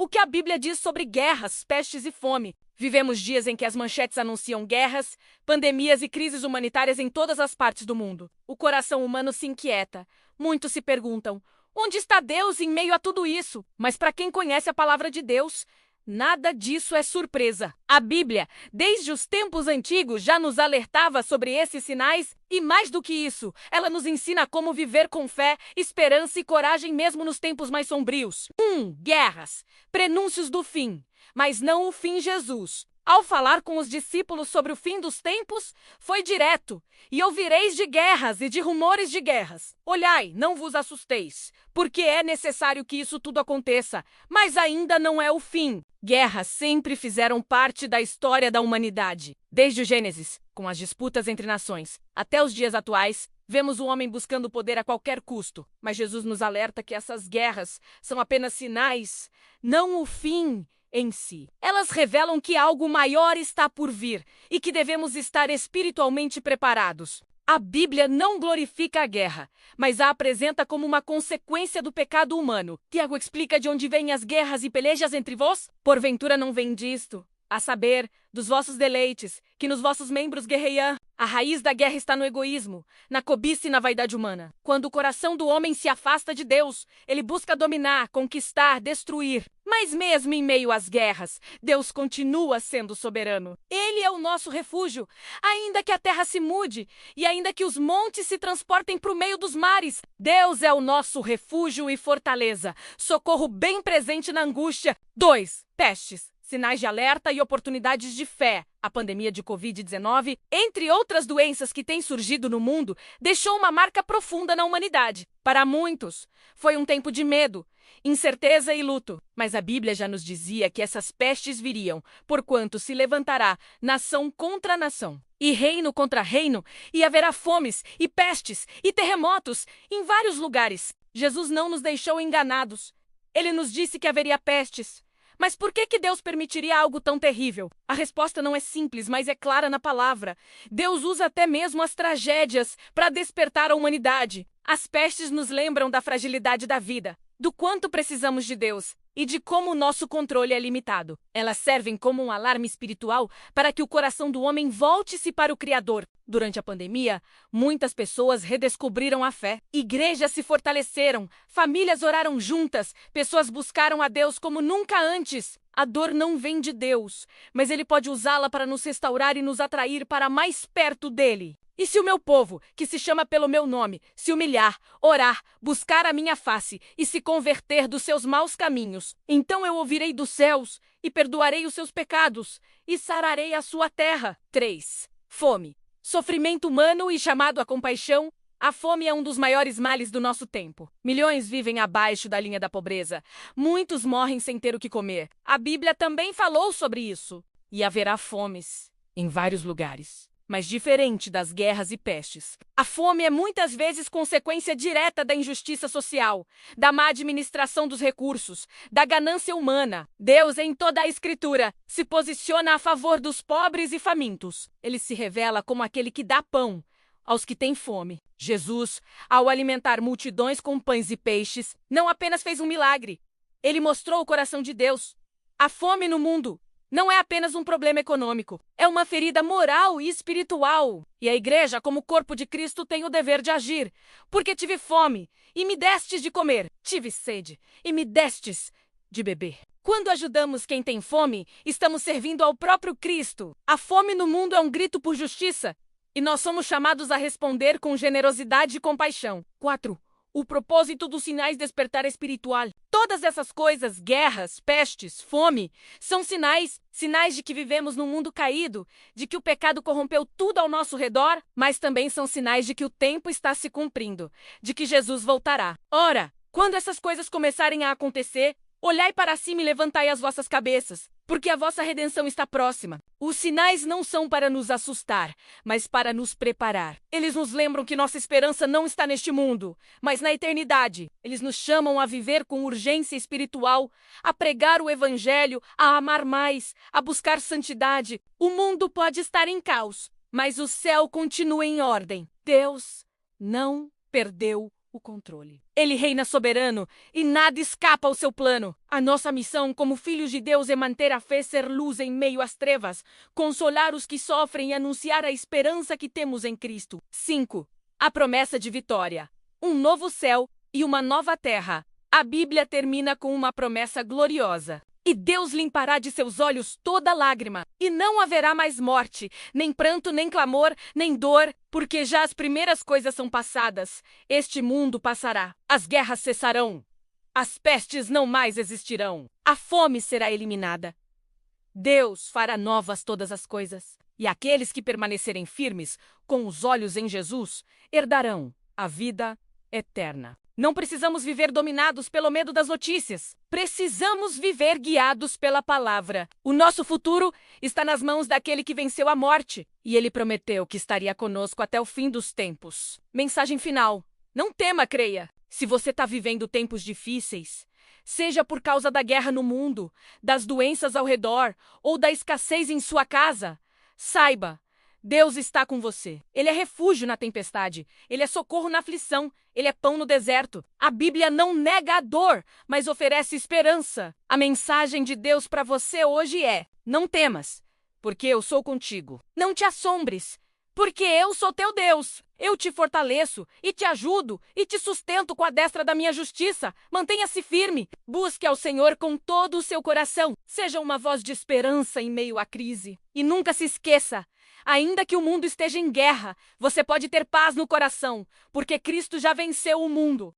O que a Bíblia diz sobre guerras, pestes e fome? Vivemos dias em que as manchetes anunciam guerras, pandemias e crises humanitárias em todas as partes do mundo. O coração humano se inquieta. Muitos se perguntam: onde está Deus em meio a tudo isso? Mas para quem conhece a palavra de Deus, nada disso é surpresa. A Bíblia, desde os tempos antigos, já nos alertava sobre esses sinais e, mais do que isso, ela nos ensina como viver com fé, esperança e coragem mesmo nos tempos mais sombrios. 1. Guerras. Prenúncios do fim. Mas não o fim Jesus. Ao falar com os discípulos sobre o fim dos tempos, foi direto: e ouvireis de guerras e de rumores de guerras. Olhai, não vos assusteis, porque é necessário que isso tudo aconteça, mas ainda não é o fim. Guerras sempre fizeram parte da história da humanidade. Desde o Gênesis, com as disputas entre nações, até os dias atuais, vemos o homem buscando poder a qualquer custo. Mas Jesus nos alerta que essas guerras são apenas sinais, não o fim em si. Elas revelam que algo maior está por vir e que devemos estar espiritualmente preparados. A Bíblia não glorifica a guerra, mas a apresenta como uma consequência do pecado humano. Tiago explica de onde vêm as guerras e pelejas entre vós? Porventura não vem disto, a saber, dos vossos deleites, que nos vossos membros guerreiam. A raiz da guerra está no egoísmo, na cobiça e na vaidade humana. Quando o coração do homem se afasta de Deus, ele busca dominar, conquistar, destruir. Mas mesmo em meio às guerras, Deus continua sendo soberano. Ele é o nosso refúgio, ainda que a terra se mude e ainda que os montes se transportem para o meio dos mares. Deus é o nosso refúgio e fortaleza, socorro bem presente na angústia. 2. Pestes. Sinais de alerta e oportunidades de fé. A pandemia de Covid-19, entre outras doenças que têm surgido no mundo, deixou uma marca profunda na humanidade. Para muitos, foi um tempo de medo, incerteza e luto. Mas a Bíblia já nos dizia que essas pestes viriam, porquanto se levantará nação contra nação, e reino contra reino, e haverá fomes, e pestes, e terremotos em vários lugares. Jesus não nos deixou enganados. Ele nos disse que haveria pestes. Mas por que Deus permitiria algo tão terrível? A resposta não é simples, mas é clara na palavra. Deus usa até mesmo as tragédias para despertar a humanidade. As pestes nos lembram da fragilidade da vida, do quanto precisamos de Deus e de como o nosso controle é limitado. Elas servem como um alarme espiritual para que o coração do homem volte-se para o Criador. Durante a pandemia, muitas pessoas redescobriram a fé. Igrejas se fortaleceram, famílias oraram juntas, pessoas buscaram a Deus como nunca antes. A dor não vem de Deus, mas Ele pode usá-la para nos restaurar e nos atrair para mais perto dEle. E se o meu povo, que se chama pelo meu nome, se humilhar, orar, buscar a minha face e se converter dos seus maus caminhos, então eu ouvirei dos céus e perdoarei os seus pecados e sararei a sua terra. 3. Fome. Sofrimento humano e chamado à compaixão. A fome é um dos maiores males do nosso tempo. Milhões vivem abaixo da linha da pobreza. Muitos morrem sem ter o que comer. A Bíblia também falou sobre isso. E haverá fomes em vários lugares. Mas diferente das guerras e pestes, a fome é muitas vezes consequência direta da injustiça social, da má administração dos recursos, da ganância humana. Deus, em toda a Escritura, se posiciona a favor dos pobres e famintos. Ele se revela como aquele que dá pão aos que têm fome. Jesus, ao alimentar multidões com pães e peixes, não apenas fez um milagre, ele mostrou o coração de Deus. A fome no mundo não é apenas um problema econômico, é uma ferida moral e espiritual. E a igreja, como corpo de Cristo, tem o dever de agir. Porque tive fome e me destes de comer, tive sede e me destes de beber. Quando ajudamos quem tem fome, estamos servindo ao próprio Cristo. A fome no mundo é um grito por justiça, e nós somos chamados a responder com generosidade e compaixão. 4. O propósito dos sinais despertar espiritual. Todas essas coisas, guerras, pestes, fome, são sinais de que vivemos num mundo caído, de que o pecado corrompeu tudo ao nosso redor, mas também são sinais de que o tempo está se cumprindo, de que Jesus voltará. Ora, quando essas coisas começarem a acontecer, olhai para cima e levantai as vossas cabeças, porque a vossa redenção está próxima. Os sinais não são para nos assustar, mas para nos preparar. Eles nos lembram que nossa esperança não está neste mundo, mas na eternidade. Eles nos chamam a viver com urgência espiritual, a pregar o evangelho, a amar mais, a buscar santidade. O mundo pode estar em caos, mas o céu continua em ordem. Deus não perdeu o controle. Ele reina soberano e nada escapa ao seu plano. A nossa missão como filhos de Deus é manter a fé ser luz em meio às trevas, consolar os que sofrem e anunciar a esperança que temos em Cristo. 5. A promessa de vitória. Um novo céu e uma nova terra. A Bíblia termina com uma promessa gloriosa. E Deus limpará de seus olhos toda lágrima, e não haverá mais morte, nem pranto, nem clamor, nem dor, porque já as primeiras coisas são passadas. Este mundo passará, as guerras cessarão, as pestes não mais existirão, a fome será eliminada. Deus fará novas todas as coisas, e aqueles que permanecerem firmes, com os olhos em Jesus, herdarão a vida eterna. Não precisamos viver dominados pelo medo das notícias. Precisamos viver guiados pela palavra. O nosso futuro está nas mãos daquele que venceu a morte. E ele prometeu que estaria conosco até o fim dos tempos. Mensagem final. Não tema, creia. Se você está vivendo tempos difíceis, seja por causa da guerra no mundo, das doenças ao redor ou da escassez em sua casa, saiba, Deus está com você. Ele é refúgio na tempestade. Ele é socorro na aflição. Ele é pão no deserto. A Bíblia não nega a dor, mas oferece esperança. A mensagem de Deus para você hoje é: não temas, porque eu sou contigo. Não te assombres, porque eu sou teu Deus. Eu te fortaleço e te ajudo e te sustento com a destra da minha justiça. Mantenha-se firme. Busque ao Senhor com todo o seu coração. Seja uma voz de esperança em meio à crise. E nunca se esqueça: ainda que o mundo esteja em guerra, você pode ter paz no coração, porque Cristo já venceu o mundo.